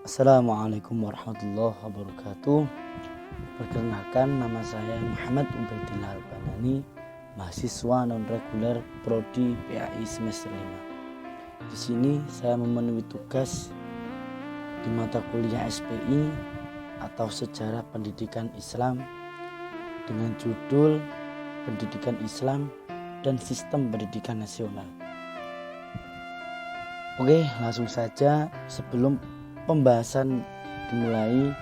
Assalamualaikum warahmatullahi wabarakatuh. Perkenalkan, nama saya Muhammad Ubaidillah Al-Banani, mahasiswa non-reguler Prodi PAI semester 5. Di sini saya memenuhi tugas di mata kuliah SPI atau Sejarah Pendidikan Islam dengan judul Pendidikan Islam dan Sistem Pendidikan Nasional. Oke, langsung saja. Sebelum pembahasan dimulai,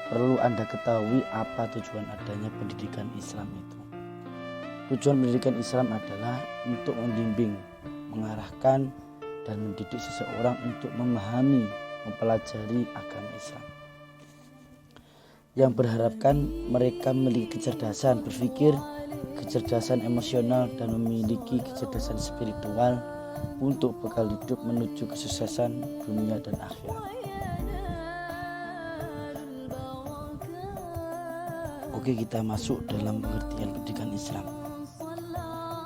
perlu Anda ketahui apa tujuan adanya pendidikan Islam itu. Tujuan pendidikan Islam adalah untuk membimbing, mengarahkan, dan mendidik seseorang untuk memahami, mempelajari agama Islam. Yang berharapkan mereka memiliki kecerdasan berpikir, kecerdasan emosional, dan memiliki kecerdasan spiritual untuk bekal hidup menuju kesuksesan dunia dan akhirat. Oke, kita masuk dalam pengertian pendidikan Islam.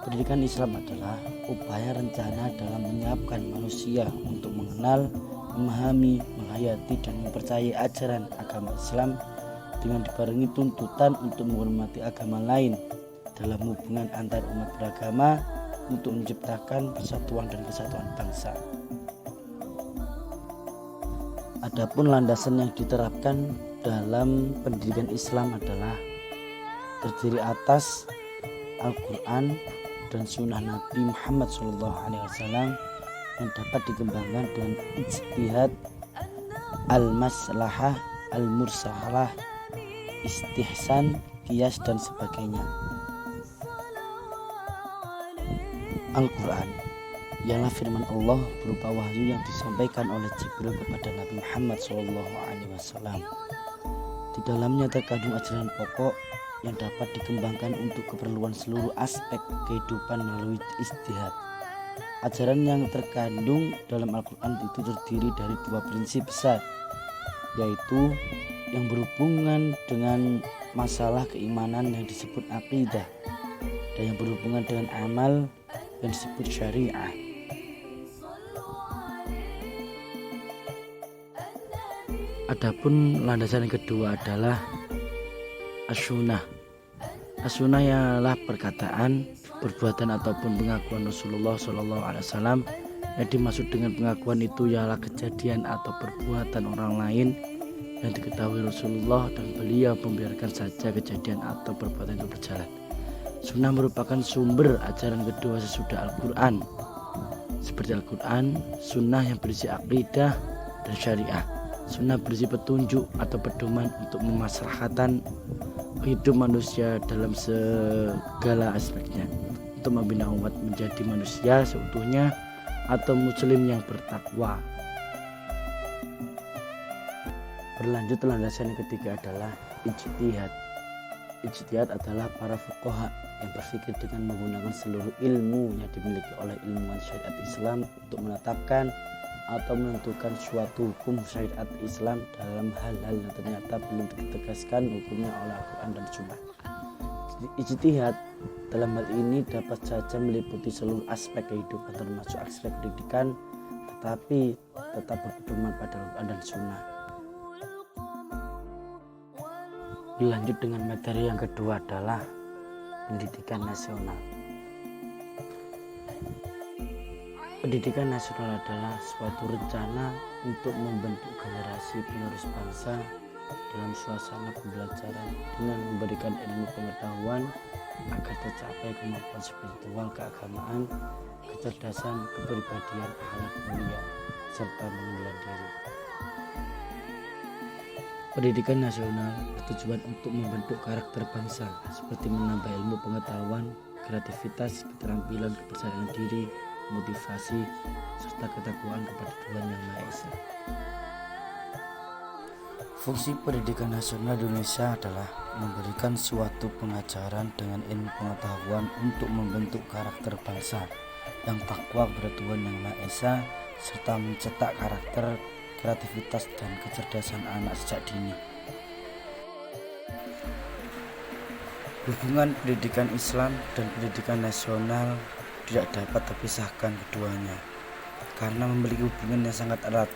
Pendidikan Islam adalah upaya rencana dalam menyiapkan manusia untuk mengenal, memahami, menghayati, dan mempercayai ajaran agama Islam dengan dibarengi tuntutan untuk menghormati agama lain dalam hubungan antar umat beragama untuk menciptakan persatuan dan kesatuan bangsa. Adapun landasan yang diterapkan dalam pendidikan Islam adalah terdiri atas Al-Quran dan Sunnah Nabi Muhammad SAW yang dapat dikembangkan dengan ijtihad, al-maslahah, al-mursalah, istihsan, qiyas, dan sebagainya. Al-Quran ialah firman Allah berupa wahyu yang disampaikan oleh Jibril kepada Nabi Muhammad SAW. Di dalamnya terkandung ajaran pokok yang dapat dikembangkan untuk keperluan seluruh aspek kehidupan melalui ijtihad. Ajaran yang terkandung dalam Al-Quran itu terdiri dari dua prinsip besar, yaitu yang berhubungan dengan masalah keimanan yang disebut akidah, dan yang berhubungan dengan amal yang disebut syariah. Adapun landasan yang kedua adalah as-sunnah. As-sunnah ialah perkataan, perbuatan ataupun pengakuan Rasulullah SAW. Yang dimaksud dengan pengakuan itu ialah kejadian atau perbuatan orang lain yang diketahui Rasulullah dan beliau membiarkan saja kejadian atau perbuatan itu berjalan. Sunnah merupakan sumber ajaran kedua sesudah Al-Quran, seperti Al-Quran, sunnah yang berisi akidah dan syariah. Sunnah berisi petunjuk atau pedoman untuk memaslahatan hidup manusia dalam segala aspeknya, untuk membina umat menjadi manusia seutuhnya atau muslim yang bertakwa. Berlanjut, landasan yang ketiga adalah ijtihad. Ijtihad adalah para fuqaha yang berpikir dengan menggunakan seluruh ilmu yang dimiliki oleh ilmuwan syariat Islam untuk menetapkan atau menentukan suatu hukum syariat Islam dalam hal-hal yang ternyata belum ditegaskan hukumnya oleh Al-Quran dan Sunnah. Ijtihad dalam hal ini dapat saja meliputi seluruh aspek kehidupan termasuk aspek pendidikan, tetapi tetap berpedoman pada Al-Quran dan Sunnah. Lanjut dengan materi yang kedua adalah pendidikan nasional. Pendidikan nasional adalah suatu rencana untuk membentuk generasi penerus bangsa dalam suasana pembelajaran dengan memberikan ilmu pengetahuan agar tercapai kemampuan spiritual, keagamaan, kecerdasan, kepribadian, akhlak mulia, serta pengendalian diri. Pendidikan nasional bertujuan untuk membentuk karakter bangsa seperti menambah ilmu pengetahuan, kreativitas, keterampilan, kepercayaan diri, motivasi, serta ketakwaan kepada Tuhan Yang Maha Esa. Fungsi pendidikan nasional di Indonesia adalah memberikan suatu pengajaran dengan ilmu pengetahuan untuk membentuk karakter bangsa yang takwa kepada Tuhan Yang Maha Esa, serta mencetak karakter, kreativitas, dan kecerdasan anak sejak dini. Hubungan pendidikan Islam dan pendidikan nasional tidak dapat terpisahkan keduanya karena memiliki hubungan yang sangat erat.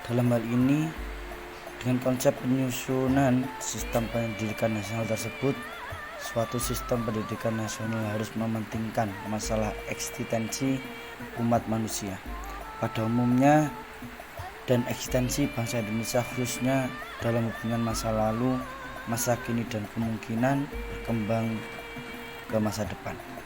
Dalam hal ini, Dengan konsep penyusunan sistem pendidikan nasional tersebut, suatu sistem pendidikan nasional harus mementingkan masalah eksistensi umat manusia pada umumnya dan eksistensi bangsa Indonesia khususnya dalam hubungan masa lalu, masa kini dan kemungkinan berkembang ke masa depan.